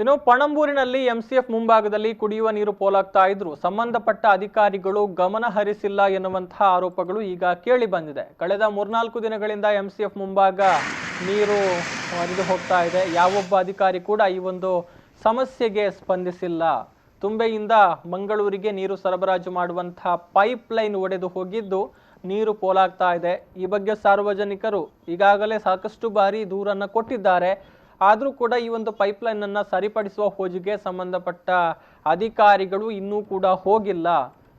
ಇನ್ನು ಪಣಂಬೂರಿನಲ್ಲಿ ಎಂಸಿಎಫ್ ಮುಂಭಾಗದಲ್ಲಿ ಕುಡಿಯುವ ನೀರು ಪೋಲಾಗ್ತಾ ಇದ್ರು ಸಂಬಂಧಪಟ್ಟ ಅಧಿಕಾರಿಗಳು ಗಮನ ಹರಿಸಿಲ್ಲ ಎನ್ನುವಂತಹ ಆರೋಪಗಳು ಈಗ ಕೇಳಿ ಬಂದಿದೆ. ಕಳೆದ 3-4 ದಿನಗಳಿಂದ ಎಂಸಿಎಫ್ ಮುಂಭಾಗ ನೀರು ಹರಿದು ಹೋಗ್ತಾ ಇದೆ. ಯಾವೊಬ್ಬ ಅಧಿಕಾರಿ ಕೂಡ ಈ ಒಂದು ಸಮಸ್ಯೆಗೆ ಸ್ಪಂದಿಸಿಲ್ಲ. ತುಂಬೆಯಿಂದ ಮಂಗಳೂರಿಗೆ ನೀರು ಸರಬರಾಜು ಮಾಡುವಂತಹ ಪೈಪ್ ಲೈನ್ ಒಡೆದು ಹೋಗಿದ್ದು ನೀರು ಪೋಲಾಗ್ತಾ ಇದೆ. ಈ ಬಗ್ಗೆ ಸಾರ್ವಜನಿಕರು ಈಗಾಗಲೇ ಸಾಕಷ್ಟು ಬಾರಿ ದೂರನ್ನು ಕೊಟ್ಟಿದ್ದಾರೆ. ಆದರೂ ಕೂಡ ಈ ಒಂದು ಪೈಪ್ಲೈನ್ ಅನ್ನು ಸರಿಪಡಿಸುವ ಹೋಜಿಗೆ ಸಂಬಂಧಪಟ್ಟ ಅಧಿಕಾರಿಗಳು ಇನ್ನೂ ಕೂಡ ಹೋಗಿಲ್ಲ.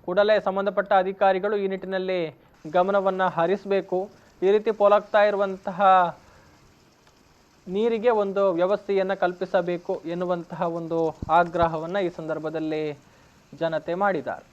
ಕೂಡಲೇ ಸಂಬಂಧಪಟ್ಟ ಅಧಿಕಾರಿಗಳು ಈ ನಿಟ್ಟಿನಲ್ಲಿ ಗಮನವನ್ನು ಹರಿಸಬೇಕು. ಈ ರೀತಿ ಪೋಲಾಗ್ತಾ ಇರುವಂತಹ ನೀರಿಗೆ ಒಂದು ವ್ಯವಸ್ಥೆಯನ್ನು ಕಲ್ಪಿಸಬೇಕು ಎನ್ನುವಂತಹ ಒಂದು ಆಗ್ರಹವನ್ನು ಈ ಸಂದರ್ಭದಲ್ಲಿ ಜನತೆ ಮಾಡಿದ್ದಾರೆ.